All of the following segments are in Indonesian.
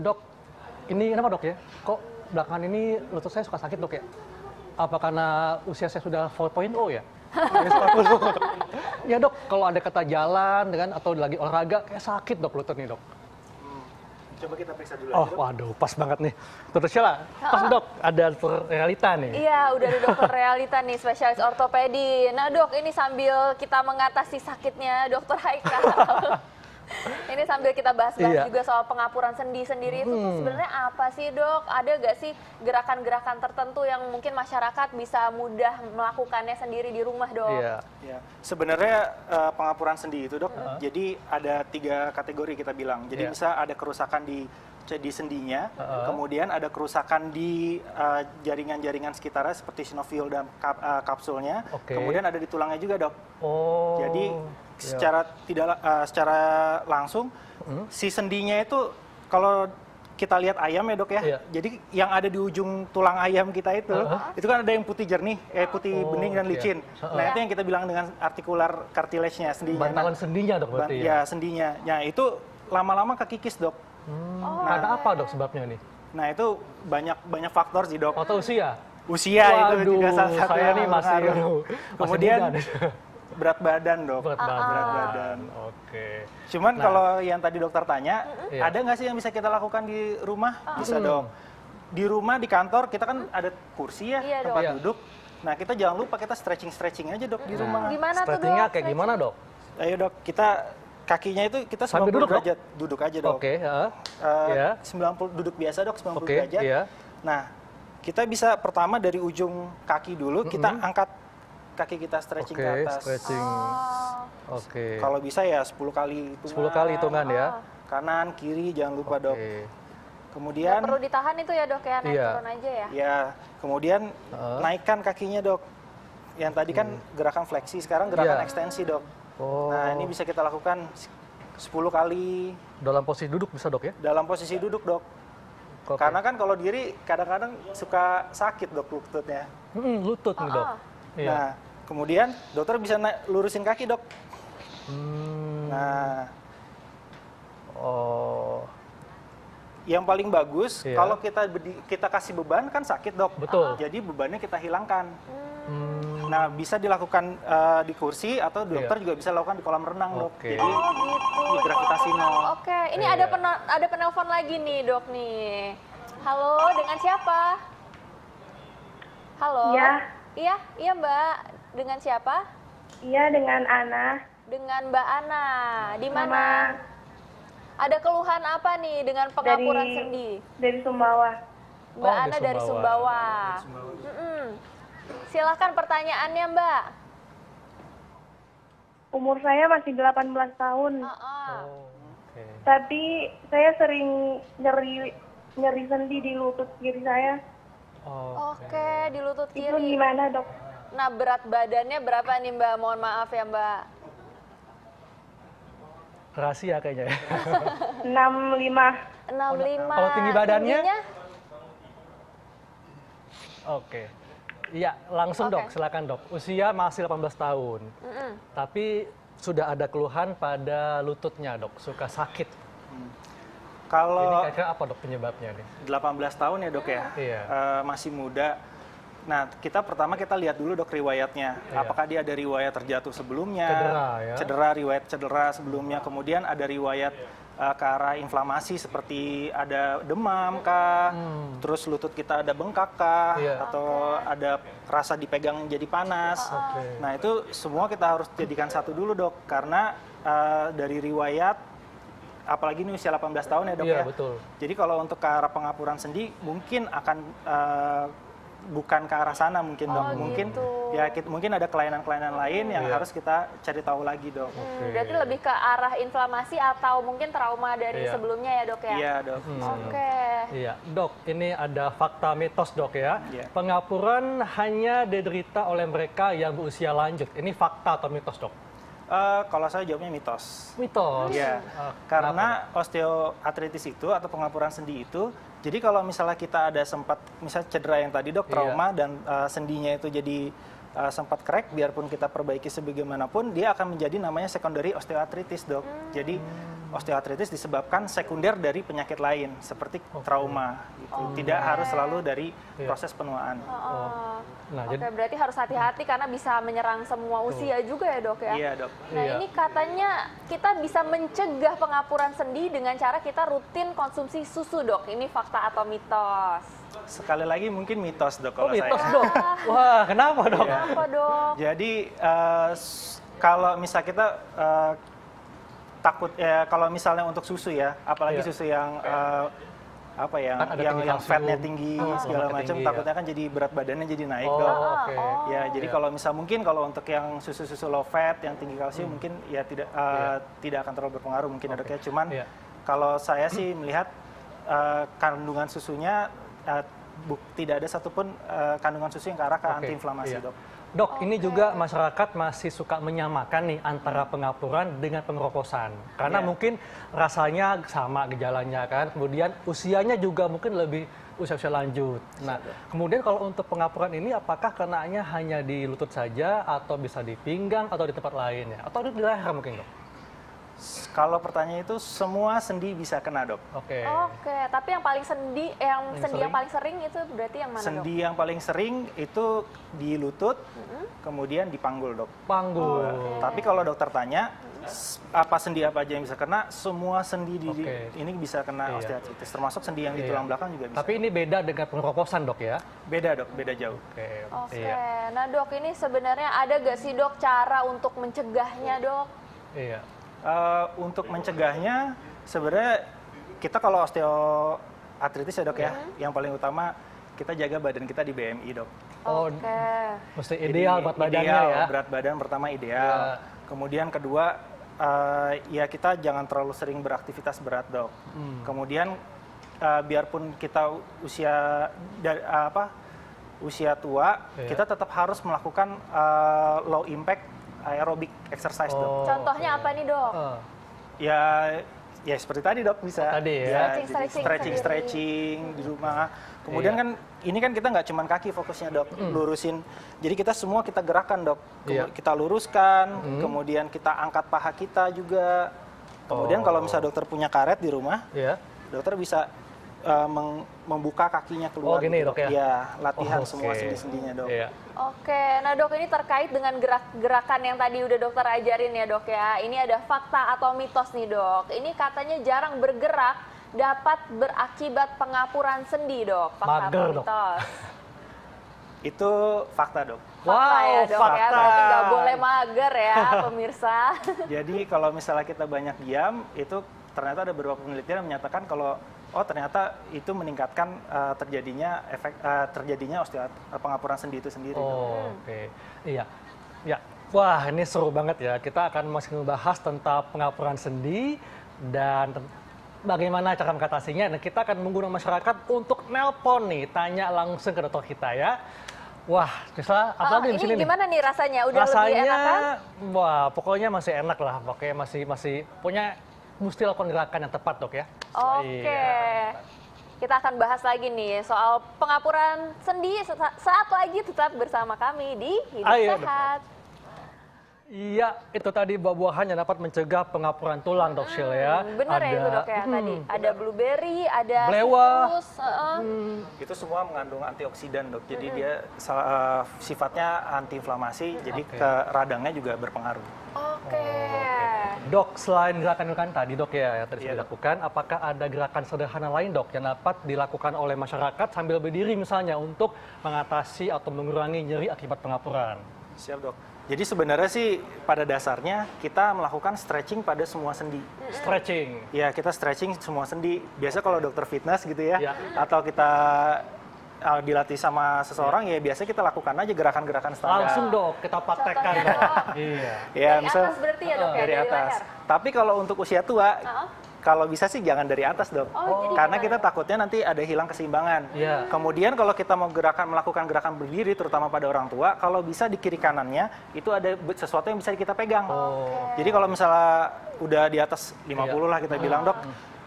Dok, ini kenapa dok ya? Kok belakangan ini lutut saya suka sakit dok ya? Apa karena usia saya sudah 4.0 ya? Ya dok, kalau ada kata jalan dengan atau lagi olahraga kayak sakit dok lutut nih dok. Coba kita periksa dulu. Oh, waduh, pas banget nih. Dokter Sheila, pas dok, ada dokter realita nih. Iya, udah ada dokter realita nih, spesialis ortopedi. Nah dok, ini sambil kita mengatasi sakitnya dokter Haikal. Ini sambil kita bahas-bahas juga soal pengapuran sendi sendiri itu tuh sebenarnya apa sih dok? Ada gak sih gerakan-gerakan tertentu yang mungkin masyarakat bisa mudah melakukannya sendiri di rumah dok? Iya. Sebenarnya pengapuran sendi itu dok, jadi ada 3 kategori kita bilang. Jadi bisa ada kerusakan di sendinya, kemudian ada kerusakan di jaringan-jaringan sekitarnya seperti sinovial dan kapsulnya, kemudian ada di tulangnya juga dok. Jadi secara langsung si sendinya itu kalau kita lihat ayam ya dok ya, jadi yang ada di ujung tulang ayam kita itu kan ada yang putih jernih, putih bening dan licin. Nah itu yang kita bilang dengan articular cartilage-nya, sendinya. Bantalan sendinya dok berarti ya? Sendinya. Nah itu lama-lama kekikis dok. Karena apa dok sebabnya nih? Nah itu banyak faktor sih dok. Atau usia? Usia itu juga salah satu saya yang nih masih kemudian muda berat badan dok. Berat badan. Oke. Cuman kalau yang tadi dokter tanya, ada nggak sih yang bisa kita lakukan di rumah? Bisa dong. Di rumah, di kantor kita kan ada kursi ya, tempat duduk. Nah kita jangan lupa kita stretching aja dok di rumah. Gimana tuh dok? Stretchingnya kayak gimana dok? Ayo dok, kita kakinya itu kita 90 derajat duduk aja dok. 90 duduk biasa dok, 90 derajat. Nah kita bisa pertama dari ujung kaki dulu, kita angkat kaki kita stretching ke atas. Kalau bisa ya 10 kali hitungan. 10 kali hitungan ya. Kanan, kiri jangan lupa dok. Kemudian nggak perlu ditahan itu ya dok ya, naik turun aja ya. Ya, kemudian naikkan kakinya dok. Yang tadi kan gerakan fleksi, sekarang gerakan ekstensi dok. Nah ini bisa kita lakukan 10 kali. Dalam posisi duduk bisa dok ya? Dalam posisi duduk dok. Karena kan kalau diri kadang-kadang suka sakit dok lututnya. Lutut nih dok. Nah kemudian dokter bisa lurusin kaki dok. Nah, yang paling bagus kalau kita kasih beban kan sakit dok. Betul. Jadi bebannya kita hilangkan. Nah bisa dilakukan di kursi atau dokter juga bisa lakukan di kolam renang dok. Jadi gitu. gravitasi nol. Ini ada penelpon lagi nih dok nih. Halo, dengan siapa? Halo. Iya Mbak. Dengan siapa? Iya, dengan Ana. Dengan Mbak Ana. Di mana? Ada keluhan apa nih dengan pengapuran sendi? Dari Sumbawa. Mbak Ana dari Sumbawa. Silakan pertanyaannya Mbak. Umur saya masih 18 tahun. Tapi saya sering nyeri sendi di lutut kiri saya. Oke, di lutut kiri. Itu gimana dok? Nah berat badannya berapa nih Mbak? Mohon maaf ya Mbak. Rahasia kayaknya ya. 65. 65. Kalau tinggi badannya? Iya, langsung dok, silakan dok. Usia masih 18 tahun. Tapi sudah ada keluhan pada lututnya dok, suka sakit. Kalau ini kira-kira apa dok penyebabnya nih? 18 tahun ya dok ya, masih muda. Nah, pertama kita lihat dulu dok riwayatnya. Apakah dia ada riwayat terjatuh sebelumnya, riwayat cedera sebelumnya, kemudian ada riwayat ke arah inflamasi seperti ada demam kah, terus lutut kita ada bengkak kah, atau ada rasa dipegang jadi panas. Nah, itu semua kita harus jadikan satu dulu dok, karena dari riwayat, apalagi ini usia 18 tahun ya dok ya. Betul. Jadi kalau untuk ke arah pengapuran sendi mungkin akan bukan ke arah sana mungkin dok. Mungkin mungkin ada kelainan-kelainan lain yang harus kita cari tahu lagi dok. Berarti lebih ke arah inflamasi atau mungkin trauma dari sebelumnya ya dok ya? Iya dok. Iya dok, ini ada fakta mitos dok ya. Pengapuran hanya diderita oleh mereka yang berusia lanjut. Ini fakta atau mitos dok? Kalau saya jawabnya mitos. Mitos? Iya, karena osteoartritis itu atau pengapuran sendi itu, jadi kalau misalnya kita ada sempat, misalnya cedera yang tadi dok, trauma dan sendinya itu jadi sempat crack, biarpun kita perbaiki sebagaimanapun, dia akan menjadi namanya secondary osteoarthritis, dok. Jadi osteoarthritis disebabkan sekunder dari penyakit lain, seperti trauma. Gitu. Tidak harus selalu dari proses penuaan. Nah, berarti harus hati-hati karena bisa menyerang semua usia juga ya, dok ya? Iya, dok. Nah, ini katanya kita bisa mencegah pengapuran sendi dengan cara kita rutin konsumsi susu, dok. Ini fakta atau mitos? Sekali lagi mungkin mitos, dok, kalau mitos, saya. dok? Wah, kenapa, dok? Kenapa, dok? Jadi, kalau misal kita takut, kalau misalnya untuk susu ya, apalagi susu yang yang fatnya tinggi segala macam, takutnya kan jadi berat badannya jadi naik, dok. Ya, jadi kalau misal mungkin kalau untuk yang susu-susu low fat yang tinggi kalsium mungkin ya tidak akan terlalu berpengaruh mungkin, dok ya. Cuman kalau saya sih melihat kandungan susunya tidak ada satupun kandungan susu yang ke arah ke antiinflamasi, dok. Dok, ini juga masyarakat masih suka menyamakan nih antara pengapuran dengan pengeroposan. Karena mungkin rasanya sama gejalanya kan, kemudian usianya juga mungkin lebih usia-usia lanjut. Nah, kemudian kalau untuk pengapuran ini apakah kenanya hanya di lutut saja atau bisa di pinggang atau di tempat lain ya? Atau di leher mungkin, dok? Kalau pertanyaan itu semua sendi bisa kena, dok. Oke, tapi yang paling sendi yang paling sering itu berarti yang mana, dok? Sendi yang paling sering itu di lutut, kemudian di panggul, dok. Panggul. Tapi kalau dokter tanya apa sendi apa aja yang bisa kena, semua sendi ini bisa kena osteoartritis, termasuk sendi yang di tulang belakang juga bisa. Tapi ini beda dengan pengeroposan, dok ya? Beda, dok, beda jauh. Nah, dok, ini sebenarnya ada gak sih, dok, cara untuk mencegahnya, dok? Iya. Untuk mencegahnya sebenarnya kita kalau osteoartritis ya, dok ya, yang paling utama kita jaga badan kita di BMI, dok. Mesti ideal buat badannya ya. Berat badan pertama ideal. Kemudian kedua ya kita jangan terlalu sering beraktivitas berat, dok. Kemudian biarpun kita usia tua, kita tetap harus melakukan low impact aerobic exercise, dok. Contohnya apa nih, dok? Ya seperti tadi, dok, bisa. Stretching di rumah. Kemudian kan ini kan kita nggak cuma kaki fokusnya, dok, lurusin. Jadi kita semua kita gerakan, dok. Kita luruskan, kemudian kita angkat paha kita juga. Kemudian kalau misalnya dokter punya karet di rumah, dokter bisa membuka kakinya keluar. Gini, dok ya? Ya, latihan semua sendi-sendinya, dok. Nah, dok, ini terkait dengan gerakan yang tadi udah dokter ajarin ya, dok ya. Ini ada fakta atau mitos nih, dok. Ini katanya jarang bergerak dapat berakibat pengapuran sendi, dok. Fakta atau mitos? Itu fakta, dok. Fakta ya, dok ya. Berarti nggak boleh mager ya, pemirsa. Jadi kalau misalnya kita banyak diam, itu ternyata ada beberapa penelitian yang menyatakan kalau ternyata itu meningkatkan terjadinya pengapuran sendi itu sendiri. Iya. Ya. Wah, ini seru banget ya. Kita akan masih membahas tentang pengapuran sendi dan bagaimana cara mengatasinya. Dan kita akan menggunakan masyarakat untuk nelpon nih, tanya langsung ke dokter kita ya. Wah, bisa apalagi di sini gimana nih rasanya? Udah lebih enak kan? Wah, pokoknya masih enak lah. Pokoknya masih punya mesti lakukan gerakan yang tepat, dok ya. Kita akan bahas lagi nih soal pengapuran sendi saat lagi, tetap bersama kami di Hidup Sehat. Iya, itu tadi buah-buahan yang dapat mencegah pengapuran tulang, dok Shil ya. Bener ya itu, dok ya, tadi. Ada blueberry, ada citrus. Itu semua mengandung antioksidan, dok. Jadi dia sifatnya antiinflamasi, jadi ke radangnya juga berpengaruh. Dok, selain gerakan-gerakan tadi, dok ya, yang tadi sudah dilakukan, apakah ada gerakan sederhana lain, dok, yang dapat dilakukan oleh masyarakat sambil berdiri misalnya untuk mengatasi atau mengurangi nyeri akibat pengapuran? Siap, dok. Jadi sebenarnya sih pada dasarnya kita melakukan stretching pada semua sendi. Stretching? Ya, kita stretching semua sendi. Biasa kalau dokter fitness gitu ya, atau kita dilatih sama seseorang, ya biasanya kita lakukan aja gerakan-gerakan standar. Langsung, dok, kita praktekkan, dok. Iya. Dari atas berarti ya, dok, ya? Dari atas. Tapi kalau untuk usia tua, kalau bisa sih jangan dari atas, dok. Karena kita takutnya nanti ada hilang keseimbangan. Kemudian kalau kita mau melakukan gerakan berdiri, terutama pada orang tua, kalau bisa di kiri kanannya, itu ada sesuatu yang bisa kita pegang. Jadi kalau misalnya udah di atas 50 lah kita bilang, dok,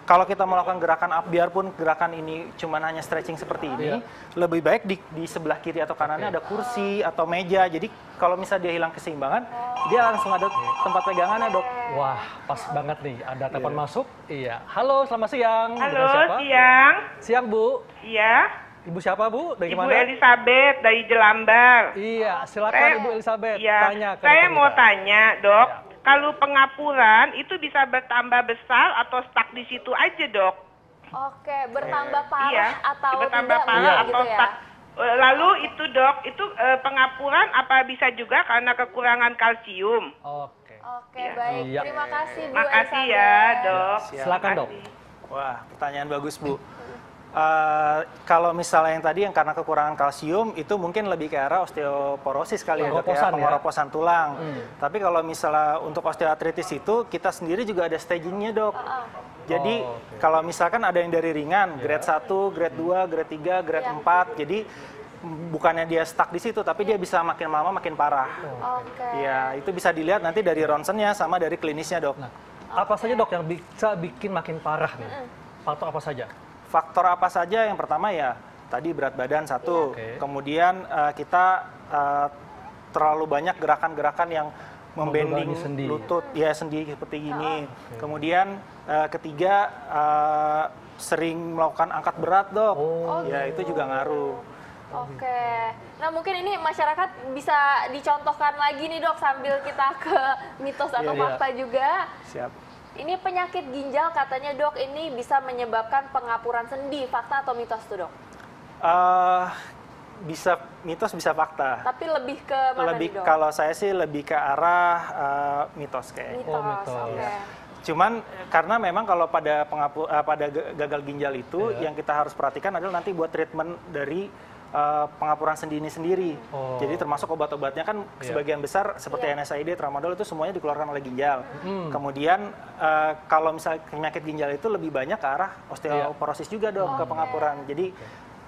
kalau kita melakukan gerakan biarpun gerakan ini cuma hanya stretching seperti ini, lebih baik di sebelah kiri atau kanannya ada kursi atau meja. Jadi kalau misalnya dia hilang keseimbangan, dia langsung ada tempat pegangannya, Dok. Wah, pas banget nih. Ada telepon masuk. Iya. Halo, selamat siang. Halo, siang. Siang, Bu. Iya. Ibu siapa, Bu? Dari Ibu mana? Elizabeth dari Jelambar. Iya, silakan Ibu Elizabeth. Iya. Tanya ke Saya dokter mau kita. tanya, Dok. Kalau pengapuran itu bisa bertambah besar atau stuck di situ aja, Dok? Oke, bertambah parah Iya, atau bertambah tidak parah gitu atau ya? stuck. Lalu itu, Dok, itu pengapuran apa bisa juga karena kekurangan kalsium? Oke. Oke, baik. Iya. Terima kasih Bu Makasih Elizabeth. ya, Dok. Silakan, Dok. Wah, pertanyaan bagus, Bu. Kalau misalnya yang tadi yang karena kekurangan kalsium itu mungkin lebih ke arah osteoporosis kali ya, Dok, ya, pengeroposan tulang. Tapi kalau misalnya untuk osteoartritis itu kita sendiri juga ada stagingnya, Dok. Jadi kalau misalkan ada yang dari ringan, grade 1, grade 2, grade 3, grade 4, jadi bukannya dia stuck di situ, tapi dia bisa makin lama makin parah. Ya, itu bisa dilihat nanti dari ronsennya sama dari klinisnya, Dok. Nah, apa saja, Dok, yang bisa bikin makin parah nih? Faktor apa saja? Faktor apa saja? Yang pertama ya tadi berat badan satu, kemudian kita terlalu banyak gerakan-gerakan yang membending lutut, ya sendi seperti ini. Kemudian ketiga sering melakukan angkat berat, Dok. Ya itu juga ngaruh. Oke, nah mungkin ini masyarakat bisa dicontohkan lagi nih, Dok, sambil kita ke mitos atau fakta juga. Siap. Ini penyakit ginjal katanya, Dok, ini bisa menyebabkan pengapuran sendi. Fakta atau mitos tuh, Dok? Bisa mitos, bisa fakta. Tapi lebih ke mana nih, Dok? Kalau saya sih lebih ke arah mitos kayaknya. Mitos, oke. Cuman karena memang kalau pada gagal ginjal itu yang kita harus perhatikan adalah nanti buat treatment dari pengapuran sendi ini sendiri. Jadi termasuk obat-obatnya kan sebagian besar seperti NSAID, tramadol itu semuanya dikeluarkan oleh ginjal. Kemudian kalau misalnya penyakit ginjal itu lebih banyak ke arah osteoporosis juga, Dok, ke pengapuran. Jadi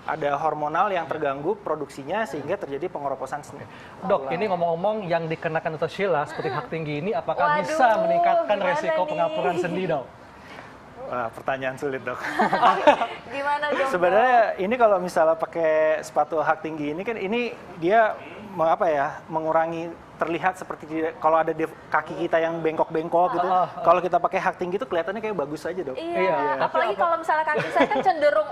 ada hormonal yang terganggu produksinya sehingga terjadi pengeroposan sendi. Dok, ini ngomong-ngomong yang dikenakan Dr. Sheila seperti hak tinggi ini apakah bisa meningkatkan resiko pengapuran sendi, Dok? Wah, pertanyaan sulit, Dok. Gimana, Dok? Sebenarnya ini kalau misalnya pakai sepatu hak tinggi ini kan ini dia mengurangi terlihat seperti kalau ada di kaki kita yang bengkok-bengkok gitu. Kalau kita pakai hak tinggi itu kelihatannya kayak bagus aja, Dok. Iya. Apalagi kalau misalnya kaki saya kan cenderung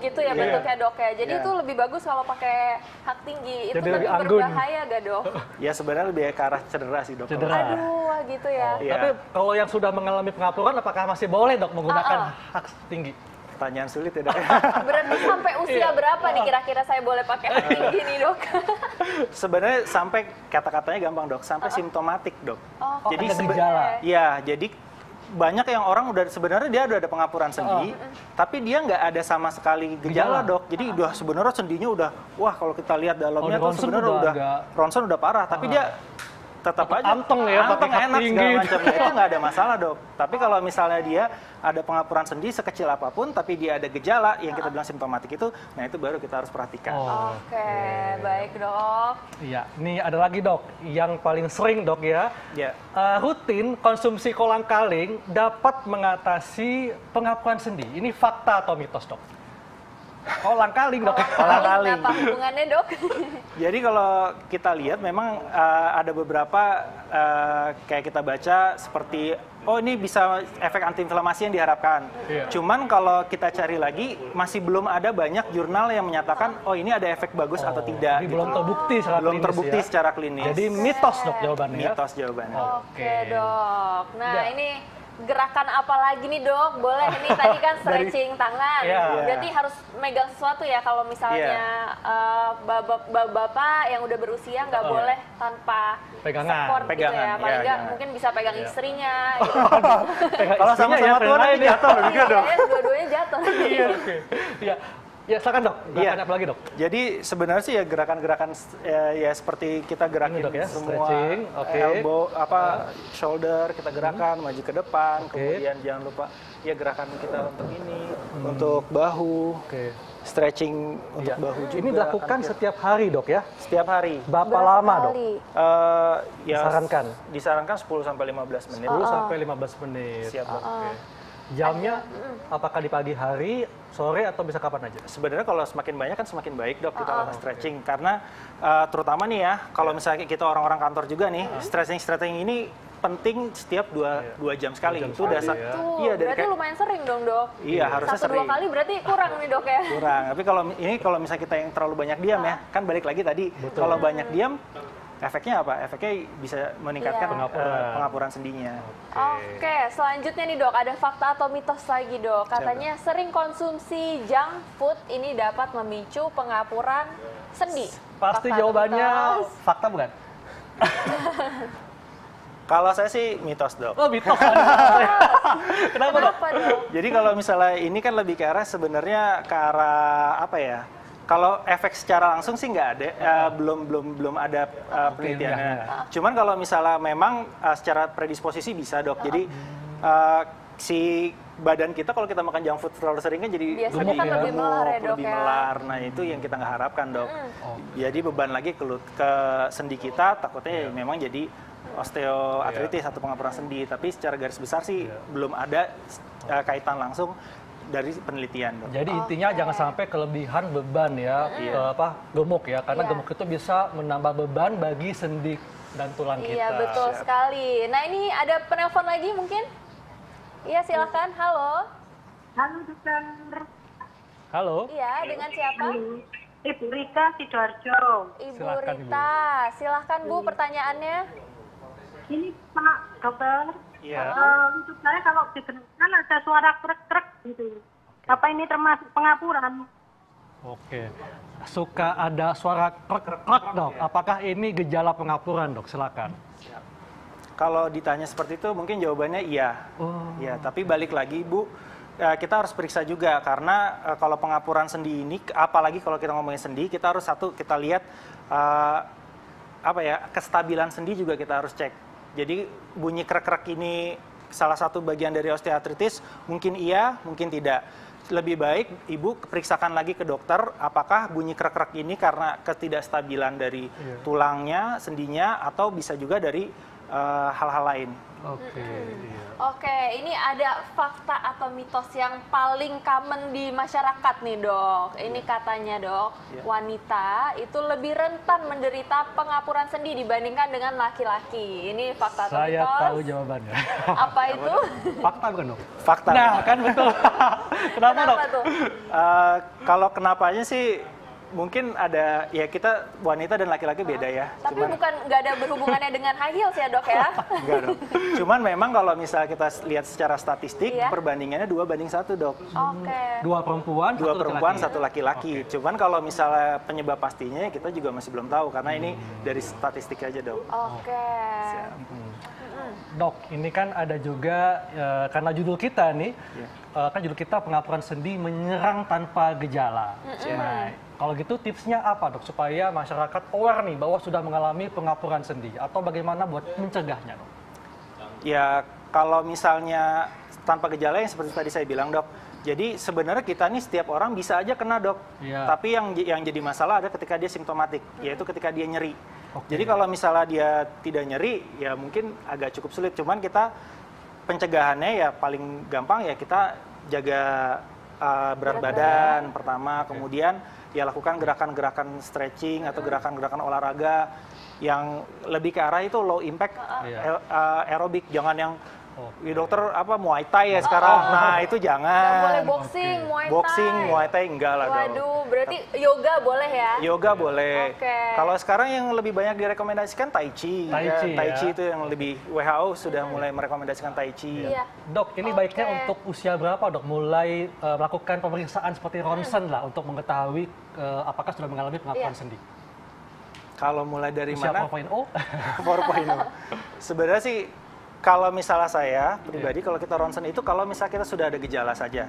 gitu ya bentuknya, Dok, ya. Jadi itu lebih bagus kalau pakai hak tinggi. Itu lebih berbahaya gak, Dok? Ya sebenarnya lebih ke arah cedera sih, Dok. Aduh, gitu ya. Tapi kalau yang sudah mengalami pengapuran apakah masih boleh, Dok, menggunakan hak tinggi? Pertanyaan sulit ya, Dok. Berarti sampai usia berapa nih kira-kira saya boleh pakai hak tinggi nih, Dok? Sebenarnya sampai kata-katanya gampang, Dok, sampai simptomatik, Dok. Jadi gejala. Iya, jadi banyak yang orang udah sebenarnya dia udah ada pengapuran sendi, tapi dia nggak ada sama sekali gejala, Dok. Jadi udah sebenarnya sendinya udah, wah kalau kita lihat dalamnya tuh sebenarnya udah ronsen udah parah, tapi dia tetap aja anteng ya, anteng enak segala macamnya, itu nggak ada masalah, Dok. Tapi kalau misalnya dia ada pengapuran sendi sekecil apapun, tapi dia ada gejala yang kita bilang simptomatik itu, nah itu baru kita harus perhatikan. Oke, baik, Dok. Iya, ini ada lagi, Dok, yang paling sering, Dok, ya. Rutin konsumsi kolang-kaling dapat mengatasi pengapuran sendi. Ini fakta atau mitos, Dok? Kolang-kaling, Dok. Kolang-kaling. Apa hubungannya, Dok? Jadi kalau kita lihat memang ada beberapa kayak kita baca seperti ini bisa efek antiinflamasi yang diharapkan. Cuman kalau kita cari lagi masih belum ada banyak jurnal yang menyatakan ini ada efek bagus atau tidak. Jadi belum terbukti secara klinis. Belum terbukti secara klinis. Jadi mitos, Dok, jawabannya. Mitos jawabannya. Oke, Dok. Nah, ini gerakan apa lagi nih, Dok? Boleh, ini tadi kan stretching tangan. Berarti harus megang sesuatu ya kalau misalnya bapak yang udah berusia nggak boleh tanpa support gitu ya. Paling nggak mungkin bisa pegang istrinya. Gitu. Kalau sama-sama tua nanti jatuh juga, Dok. Dua-duanya jatuh. Iya. Ya, silakan, Dok. Gerakan apa lagi, Dok? Jadi sebenarnya sih ya gerakan-gerakan ya seperti kita gerakin Dok, ya? semua elbow, shoulder kita gerakan maju ke depan, kemudian jangan lupa ya gerakan kita untuk ini, untuk bahu, stretching untuk bahu juga. Ini dilakukan setiap hari, Dok, ya? Setiap hari. Berapa lama, Dok? Disarankan 10 sampai 15 menit. 10 sampai 15 menit. Siap, Dok. Jamnya apakah di pagi hari, sore, atau bisa kapan aja? Sebenarnya kalau semakin banyak kan semakin baik dok kita lakukan stretching. Karena terutama nih ya, kalau misalnya kita orang-orang kantor juga nih, stretching ini penting setiap 2 jam sekali. Itu udah iya, berarti lumayan sering dong dok. Iya, harusnya 1-2 kali berarti kurang nih dok ya. Kurang. Tapi kalau misalnya kita yang terlalu banyak diam ya, kan balik lagi tadi. Kalau banyak diam, efeknya apa? Efeknya bisa meningkatkan pengapuran sendinya. Oke, selanjutnya nih dok, ada fakta atau mitos lagi dok. Katanya sering konsumsi junk food ini dapat memicu pengapuran sendi. Pasti Fakta jawabannya fakta bukan? Kalau saya sih mitos dok. Oh mitos. Kenapa dok? Jadi kalau misalnya ini kan lebih ke arah sebenarnya ke arah apa ya? Kalau efek secara langsung sih nggak ada, belum ada penelitiannya. Cuman kalau misalnya memang secara predisposisi bisa dok. Jadi si badan kita kalau kita makan junk food terlalu sering kan jadi gemuk, kan lebih melar ya dok lebih melar. Nah itu yang kita nggak harapkan dok. Jadi beban lagi ke sendi kita takutnya memang jadi osteoartritis atau pengapuran sendi. Tapi secara garis besar sih belum ada kaitan langsung dari penelitian dok. Jadi intinya jangan sampai kelebihan beban ya, gemuk ya, karena gemuk itu bisa menambah beban bagi sendi dan tulang kita. Iya betul sekali. Nah ini ada penelpon lagi mungkin? Iya silakan. Halo. Halo dokter. Halo. Iya dengan siapa? Ibu Rita Sidoarjo. Ibu Rita, silahkan Bu pertanyaannya. Ini Pak dokter. Iya. Untuk saya kalau didengarkan ada suara krek-krek gitu. Apa ini termasuk pengapuran? Oke. Suka ada suara krek-krek dok. Apakah ini gejala pengapuran dok? Silakan. Kalau ditanya seperti itu mungkin jawabannya iya. Ya, tapi balik lagi Bu, kita harus periksa juga karena kalau pengapuran sendi ini, apalagi kalau kita ngomongin sendi, kita harus kita lihat kestabilan sendi juga kita harus cek. Jadi bunyi krek-krek ini salah satu bagian dari osteoartritis, mungkin iya, mungkin tidak. Lebih baik Ibu periksakan lagi ke dokter apakah bunyi krek-krek ini karena ketidakstabilan dari tulangnya, sendinya, atau bisa juga dari hal-hal lain. Oke, ini ada fakta atau mitos yang paling common di masyarakat nih dok. Ini katanya dok, wanita itu lebih rentan menderita pengapuran sendi dibandingkan dengan laki-laki. Ini fakta atau mitos? Saya tahu jawabannya. Apa itu? Fakta bukan dok? Fakta. Nah kan betul. Kenapa dok? Tuh? Kalau kenapanya sih mungkin ada, ya kita wanita dan laki-laki beda ya. Tapi nggak ada berhubungannya dengan high heels ya dok ya? Enggak dok. Cuman memang kalau misalnya kita lihat secara statistik, perbandingannya 2:1 dok. Oke. 2 perempuan, 2 perempuan, 1 laki-laki. Cuman kalau misalnya penyebab pastinya kita juga masih belum tahu karena ini dari statistik aja dok. Oke. Dok, ini kan ada juga karena judul kita nih, kan judul kita pengapuran sendi menyerang tanpa gejala. Nah, kalau gitu tipsnya apa dok supaya masyarakat aware nih bahwa sudah mengalami pengapuran sendi atau bagaimana buat mencegahnya dok? Ya kalau misalnya tanpa gejala yang seperti tadi saya bilang dok. Jadi sebenarnya kita nih setiap orang bisa aja kena dok. Tapi yang jadi masalah ada ketika dia simptomatik, yaitu ketika dia nyeri. Jadi kalau misalnya dia tidak nyeri, ya mungkin agak cukup sulit. Cuman kita pencegahannya ya paling gampang ya kita jaga berat badan pertama, kemudian ya lakukan gerakan-gerakan stretching atau gerakan-gerakan olahraga yang lebih ke arah itu low impact aerobik, jangan yang dokter Muay Thai ya sekarang. Nah, itu jangan. Nggak boleh boxing, Muay Thai. Boxing, Muay Thai enggak lah dong. Waduh, berarti yoga boleh ya? Yoga boleh. Kalau sekarang yang lebih banyak direkomendasikan Tai Chi. Tai Chi itu yang lebih, WHO sudah mulai merekomendasikan Tai Chi. Dok, ini baiknya untuk usia berapa dok? Mulai melakukan pemeriksaan seperti ronsen lah untuk mengetahui apakah sudah mengalami pengapuran sendi. Kalau mulai dari usia mana? 4.0? 4.0. Sebenarnya sih kalau misalnya saya pribadi, kalau kita ronsen itu kalau misalnya kita sudah ada gejala saja.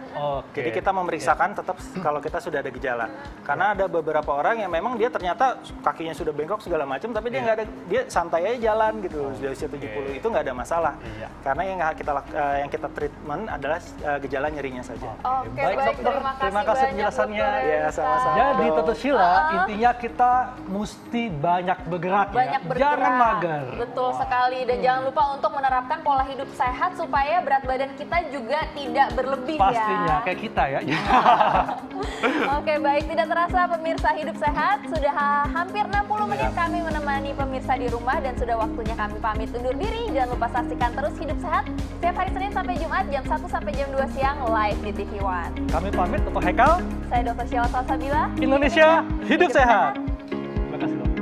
Jadi kita memeriksakan tetap kalau kita sudah ada gejala. Karena ada beberapa orang yang memang dia ternyata kakinya sudah bengkok segala macam, tapi dia nggak ada, dia santai aja jalan gitu. Sudah usia 70 itu nggak ada masalah. Karena yang kita treatment adalah gejala nyerinya saja. Baik dokter, terima kasih penjelasannya. Ya sama-sama. Jadi Tata Sheila, intinya kita mesti banyak bergerak ya. Jangan mager. Betul sekali, dan jangan lupa untuk menerapkan menerapkan pola hidup sehat supaya berat badan kita juga tidak berlebih. Pastinya, kayak kita ya. Oke, baik. Tidak terasa pemirsa Hidup Sehat, sudah hampir 60 menit kami menemani pemirsa di rumah dan sudah waktunya kami pamit undur diri. Jangan lupa saksikan terus Hidup Sehat setiap hari Senin sampai Jumat jam 1 sampai jam 2 siang live di TV One. Kami pamit untuk Haikal. Saya Dr. Sheila Salsabila. Indonesia Hidup Sehat. Terima kasih, Dok.